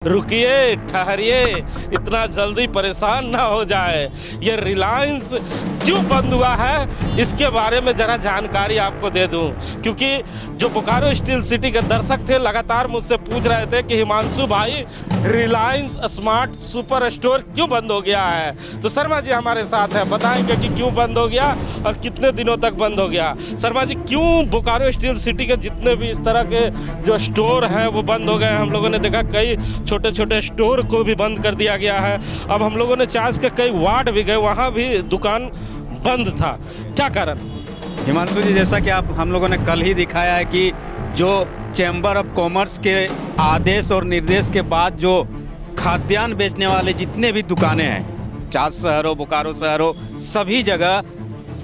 रुकिए, ठहरिए, इतना जल्दी परेशान ना हो जाए। ये रिलायंस क्यों बंद हुआ है इसके बारे में ज़रा जानकारी आपको दे दूं, क्योंकि जो बोकारो स्टील सिटी के दर्शक थे लगातार मुझसे पूछ रहे थे कि हिमांशु भाई रिलायंस स्मार्ट सुपर स्टोर क्यों बंद हो गया है। तो शर्मा जी हमारे साथ हैं, बताएंगे कि क्यों बंद हो गया और कितने दिनों तक बंद हो गया। शर्मा जी, क्यों बोकारो स्टील सिटी के जितने भी इस तरह के जो स्टोर हैं वो बंद हो गए। हम लोगों ने देखा कई छोटे छोटे स्टोर को भी बंद कर दिया गया है। अब हम लोगों ने चास के कई वार्ड भी गए, वहाँ भी दुकान बंद था। क्या कारण? हिमांशु जी, जैसा कि हम लोगों ने कल ही दिखाया है कि जो चैम्बर ऑफ कॉमर्स के आदेश और निर्देश के बाद जो खाद्यान्न बेचने वाले जितने भी दुकानें हैं, चास शहर हो, बोकारो शहर हो, सभी जगह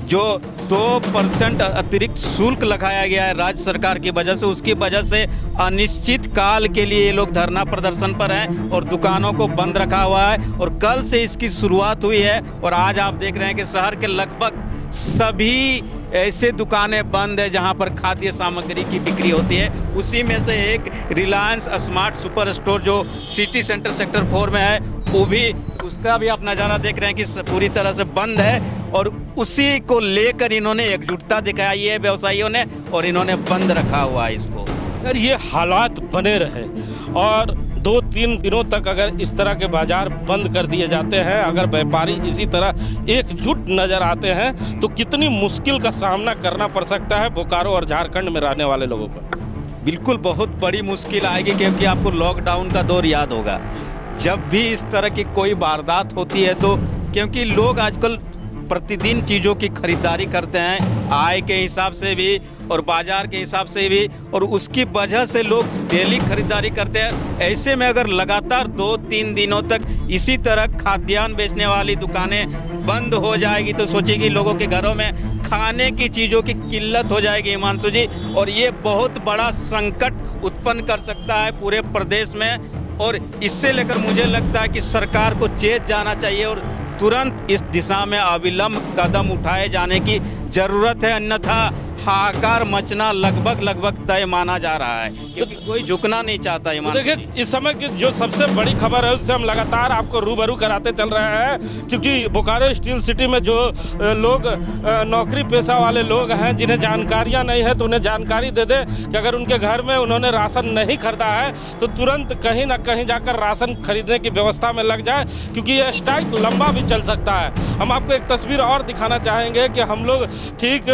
जो 2% अतिरिक्त शुल्क लगाया गया है राज्य सरकार की वजह से, उसकी वजह से अनिश्चित काल के लिए ये लोग धरना प्रदर्शन पर हैं और दुकानों को बंद रखा हुआ है। और कल से इसकी शुरुआत हुई है और आज आप देख रहे हैं कि शहर के लगभग सभी ऐसे दुकानें बंद है जहां पर खाद्य सामग्री की बिक्री होती है। उसी में से एक रिलायंस स्मार्ट सुपर स्टोर जो सिटी सेंटर सेक्टर 4 में है, वो भी उसका भी आप नज़ारा देख रहे हैं कि पूरी तरह से बंद है। और उसी को लेकर इन्होंने एकजुटता दिखाई है व्यवसायियों ने और इन्होंने बंद रखा हुआ है इसको। अगर ये हालात बने रहे और 2-3 दिनों तक अगर इस तरह के बाजार बंद कर दिए जाते हैं, अगर व्यापारी इसी तरह एकजुट नज़र आते हैं तो कितनी मुश्किल का सामना करना पड़ सकता है बोकारो और झारखंड में रहने वाले लोगों को। बिल्कुल बहुत बड़ी मुश्किल आएगी, क्योंकि आपको लॉकडाउन का दौर याद होगा। जब भी इस तरह की कोई वारदात होती है तो क्योंकि लोग आजकल प्रतिदिन चीज़ों की खरीदारी करते हैं, आय के हिसाब से भी और बाज़ार के हिसाब से भी, और उसकी वजह से लोग डेली खरीदारी करते हैं। ऐसे में अगर लगातार 2-3 दिनों तक इसी तरह खाद्यान्न बेचने वाली दुकानें बंद हो जाएगी तो सोचिए कि लोगों के घरों में खाने की चीज़ों की किल्लत हो जाएगी हिमांशु जी, और ये बहुत बड़ा संकट उत्पन्न कर सकता है पूरे प्रदेश में। और इससे लेकर मुझे लगता है कि सरकार को चेत जाना चाहिए और तुरंत इस दिशा में अविलंब कदम उठाए जाने की ज़रूरत है, अन्यथा हाहाकार मचना लगभग तय माना जा रहा है, क्योंकि कोई झुकना नहीं चाहता। देखिए, इस समय की जो सबसे बड़ी खबर है उससे हम लगातार आपको रूबरू कराते चल रहे हैं, क्योंकि बोकारो स्टील सिटी में जो लोग नौकरी पेशा वाले लोग हैं जिन्हें जानकारियां नहीं है तो उन्हें जानकारी दे दे कि अगर उनके घर में उन्होंने राशन नहीं खरीदा है तो तुरंत कहीं ना कहीं जाकर राशन खरीदने की व्यवस्था में लग जाए, क्योंकि ये स्ट्राइक लंबा भी चल सकता है। हम आपको एक तस्वीर और दिखाना चाहेंगे कि हम लोग ठीक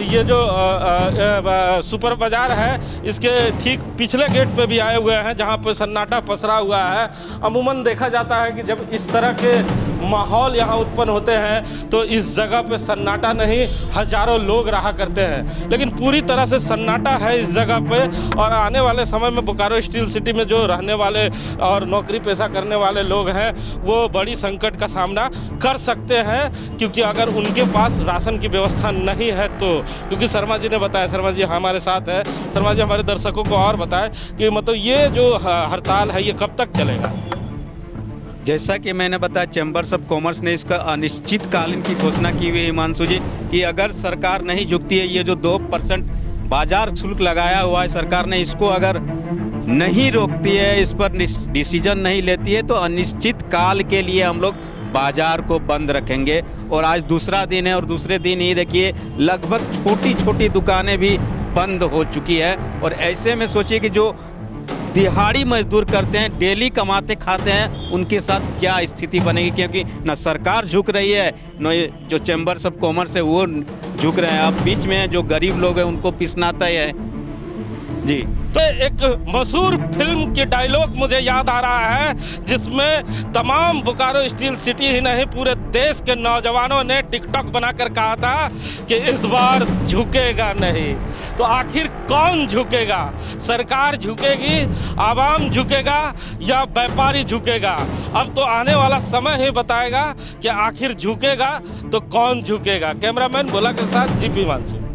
ये जो सुपर बाजार है इसके ठीक पिछले गेट पे भी आए हुए हैं जहां पर सन्नाटा पसरा हुआ है। अमूमन देखा जाता है कि जब इस तरह के माहौल यहां उत्पन्न होते हैं तो इस जगह पे सन्नाटा नहीं, हजारों लोग रहा करते हैं, लेकिन पूरी तरह से सन्नाटा है इस जगह पे। और आने वाले समय में बोकारो स्टील सिटी में जो रहने वाले और नौकरी पेशा करने वाले लोग हैं वो बड़ी संकट का सामना कर सकते हैं, क्योंकि अगर उनके पास राशन की व्यवस्था नहीं है तो। क्योंकि शर्मा जी ने बताया, शर्मा जी हमारे साथ है, शर्मा जी हमारे दर्शकों को और बताएं कि मतलब ये जो हड़ताल है ये कब तक चलेगा। जैसा कि मैंने बताया, चैम्बर्स ऑफ कॉमर्स ने इसका अनिश्चितकालीन की घोषणा की हुई है हिमांशु जी, कि अगर सरकार नहीं झुकती है, ये जो 2% बाजार शुल्क लगाया हुआ है सरकार ने, इसको अगर नहीं रोकती है, इस पर डिसीजन नहीं लेती है तो अनिश्चित काल के लिए हम लोग बाजार को बंद रखेंगे। और आज दूसरा दिन है और दूसरे दिन ही देखिए लगभग छोटी छोटी दुकानें भी बंद हो चुकी है। और ऐसे में सोचिए कि जो दिहाड़ी मजदूर करते हैं, डेली कमाते खाते हैं, उनके साथ क्या स्थिति बनेगी, क्योंकि न सरकार झुक रही है न जो चैम्बर्स ऑफ कॉमर्स है वो झुक रहे हैं। अब बीच में जो गरीब लोग हैं उनको पिसनाता है जी। तो एक मशहूर फिल्म के डायलॉग मुझे याद आ रहा है जिसमें तमाम बोकारो स्टील सिटी ही नहीं पूरे देश के नौजवानों ने टिकटॉक बनाकर कहा था कि इस बार झुकेगा नहीं। तो आखिर कौन झुकेगा? सरकार झुकेगी, आवाम झुकेगा या व्यापारी झुकेगा? अब तो आने वाला समय ही बताएगा कि आखिर झुकेगा तो कौन झुकेगा। कैमरामैन भोला के साथ जीपी हिमांशु।